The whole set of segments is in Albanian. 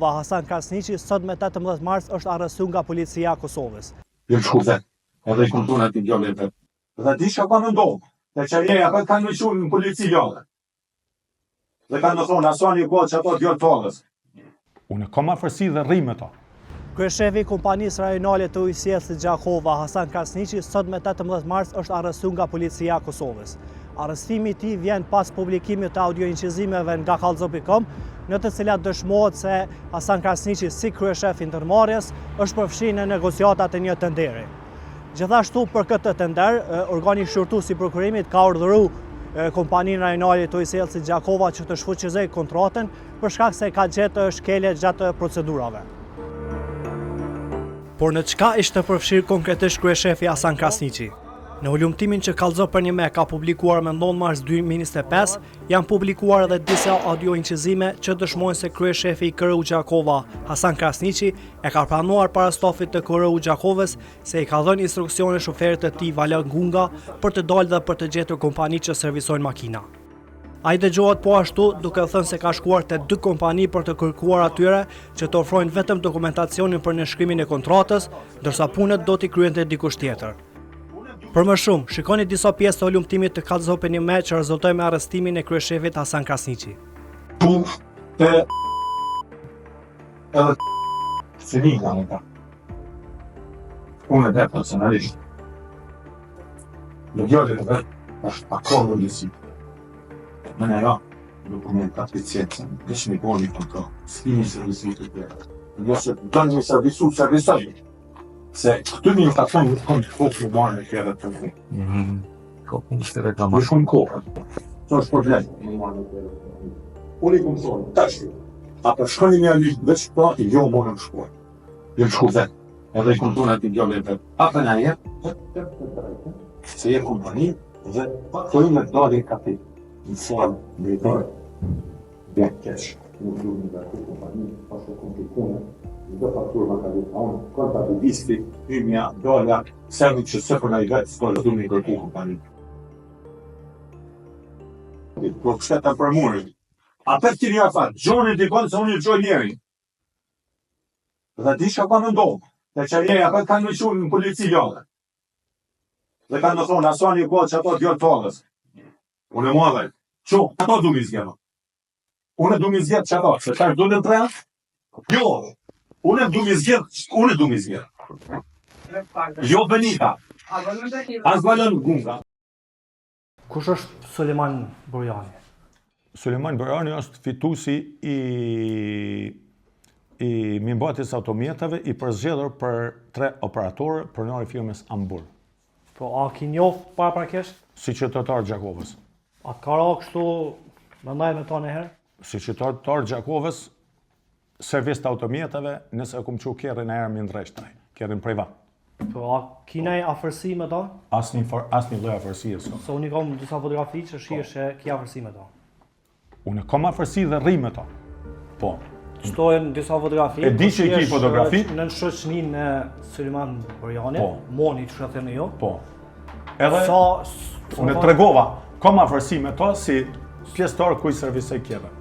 Hasan Krasniqi sot me 18 mars është arrestuar nga policia e Kosovës. Jem shkuze, edhe I kontunë ati gjallë e vetë. Dhe di që ka më ndohë, dhe që jeja për kanë në qunë në polici gjallë. Dhe kanë në thonë, asani po që ato gjallë tallës. Unë kam afërsi dhe rri me ta. Kryeshefi i kompanisë rajonale të ujësisë Gjakova, Hasan Krasniqi, sot me 18 mars është arrestuar nga policia e Kosovës. Arrestimi I tij vjen pas publikimit të audioincizimeve nga kallzo.com, në të cilat dëshmohet se Hasan Krasniqi si kryeshef I ndërmarrjes është përfshirë në negociatat e një tenderi. Gjithashtu për këtë tender, organi shërtues I prokurimit ka urdhëruar kompaninë rajonale të ujësisë Gjakova që të shfuqizojë kontratën për shkak se ka gjetë shkelje gjatë procedurave. Por në çka ishte përfshirë konkretisht kryeshefi Hasan Krasniqi? Në ulumtimin që Kallzo për një me ka publikuar me 9 mars 2025, janë publikuar edhe disa audio-incizime që dëshmojnë se kryeshefi I KRU Gjakova, Hasan Krasniqi, e ka pranuar para stafit të KRU Gjakovës se I ka dhënë instruksione shoferit të tij Valan Gunga për të dalë dhe për të gjetur kompani që servisojnë makina. Ai dëgjohet po ashtu duke thënë se ka shkuar te 2 kompani për të kërkuar atyre që të ofrojnë vetëm dokumentacionin për nënshkrimin e kontratës, ndërsa punët do t'i kryente dikush tjetër. Për më shumë, shikoni disa pjesë të ulumtimit të Kallzo.me që rezultoi me arrestimin e kryeshefit Hasan Krasniqi. Edhe se një nga në ta. Unë edhe personalisht. Në gjallë e vetë është akor në lësi. Më në ra dokumentat për cjetësën, kështë një boni kontrol, s'ki një servisu të tjera. Nëse do një servisoj. Se këtu një ka thonë në kënë të kohë në marë në kjere të të Kohë në shtë reklamat. Në shumë kohë. Të është problem në marë në kjere të të. Unë I këmë thonë, tashtë, a për shkoni një alishtë veç pra, I jo më në shkuar. Jem shku vetë, edhe I këmë thonë ati gjallë e vetë. A për në jetë, se je kompani, dhe këtojnë me dalin kafe. Në falë, drejtore, dhe kesh. Në shumë një dhe kompani, pas të komplikune, dhe fakturë më ka ditë, a unë kontabilisti, hymja, dolla, servit që sëpër në I vetë, s'ka lëdu një kërku kompani. Por kështeta për mërë, a për të një afatë, gjoni t'i konë se unë I gjoj njeri. Dhe di shka ka më ndohë, dhe që jeja për kanë në qunë në polici gjallë. Dhe kanë në thonë, asani po që ato gjallë tallës. Unë e muadhe, që, ato du mi zgjema. Unë du mi zgjetë që ato, se që du në të jo, unë du mi zgjetë. Jo Benita, as Valan Gunga. Kush është Sulejman Burjani? Sulejman Burjani është fituesi I mirëmbajtjes automjetave I përzgjedhur për 3 operatorë pronari firmës Ambur. Po a ki njoft paraprakisht? Si qytetar Gjakovës. A ka ra kështu mendoj me ta një herë? Si qytetar Gjakovës, servis të automjetave, nëse kum çu kerrin e erë ndreshtaj, kerrin privat. Po a ki nej afërsi me ta? Asnjë lloj afërsie s'ka. Se unë kam disa fotografi që shihesh se ki afërsi me ta. Unë kam afërsi dhe rri me ta. Po. Shtohen disa fotografi. E di që I ki fotografi. Në shoqëninë e Sulejman Burjani, Po. Moni që thënë jo. Po. Edhe unë sa tregova, kam afërsi me ta si pjesëtar ku I servisoj kerrin.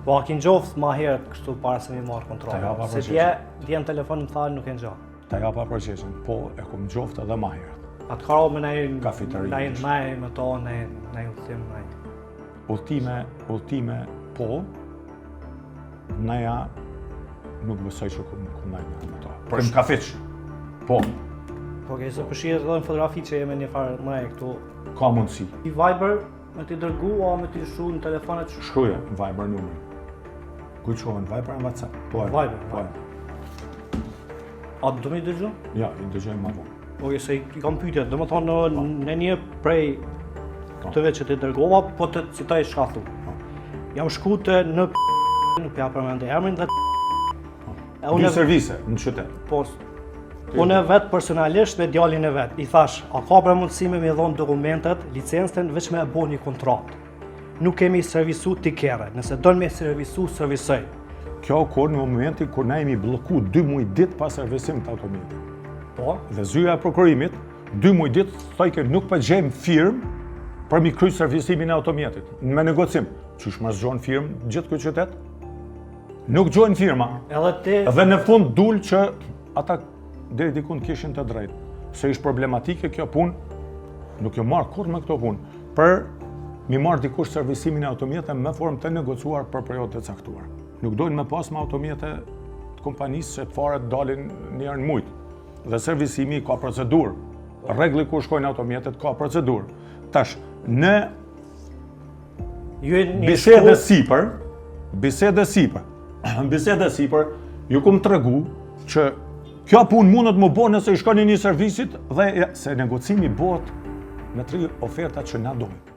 Po a ki njoft ma herët kështu para se mi marrë kontrolin? Se dje në telefon më thalë nuk e nxo. Ta japa procesin, po e kum gjoftë edhe ma herët. Atë ka ra me nej Kafeteri. nej me to, nej udhëtim, nej. Udhëtime, po, naja nuk besoj që kum najnë me to. Por në kafeq, po, Po ke se përshihet edhe në fotografi që jemi një farë nej këtu. ka mundësi. I Viber me t'i dërgu o me t'i shu në telefonet që Shkruaje në Viber numrin. Ku qohen në Viber në WhatsApp? Po, Viber. Po. A do me I dërgju? Ja, I dëgjoj më vonë. Oke, se I kam pyetje, do më thonë në një prej këtëve që t'i dërgova, po të citoj shka thu. Jam shku të në nuk pja përmende emrin dhe Dy servise në qytet. Po, unë vetë personalisht me djalin e vetë, I thash, a ka për mundësi me dhonë dokumentet, licencën, veç me e bo një kontratë. Nuk kemi servisu t'i kere, nëse donë me servisu, servisoj. Kjo kur në momentin kur na jemi blloku 2 muaj ditë pas servisim të automjetit. Po? Dhe zyra e prokurimit, 2 muaj ditë thoi që nuk përgjejmë firmë për mi kry servisimin e automjetit. Me negocim, qysh ma zgjon firmë gjithë këtë qytet? Nuk gjojnë firma. Edhe ti Dhe në fund dul që ata deri diku kishin të drejtë. Se ish problematike kjo punë, nuk jo marr kurrë me këto punë, për mi marr dikush servisimin e automjeteve me formë të negociuar për periudhë të caktuar. Nuk dojnë me pas me automjete të kompanisë se fare dalin një herë në muj. Dhe servisimi ka procedurë. Rregulli kur shkojnë automjetet ka procedurë. Tash, në bisede sipër, ju kum tregu që kjo punë mundet më bo nëse i shkoni një servisit dhe se negocimi bëhet me 3 ofertat që na dojmë.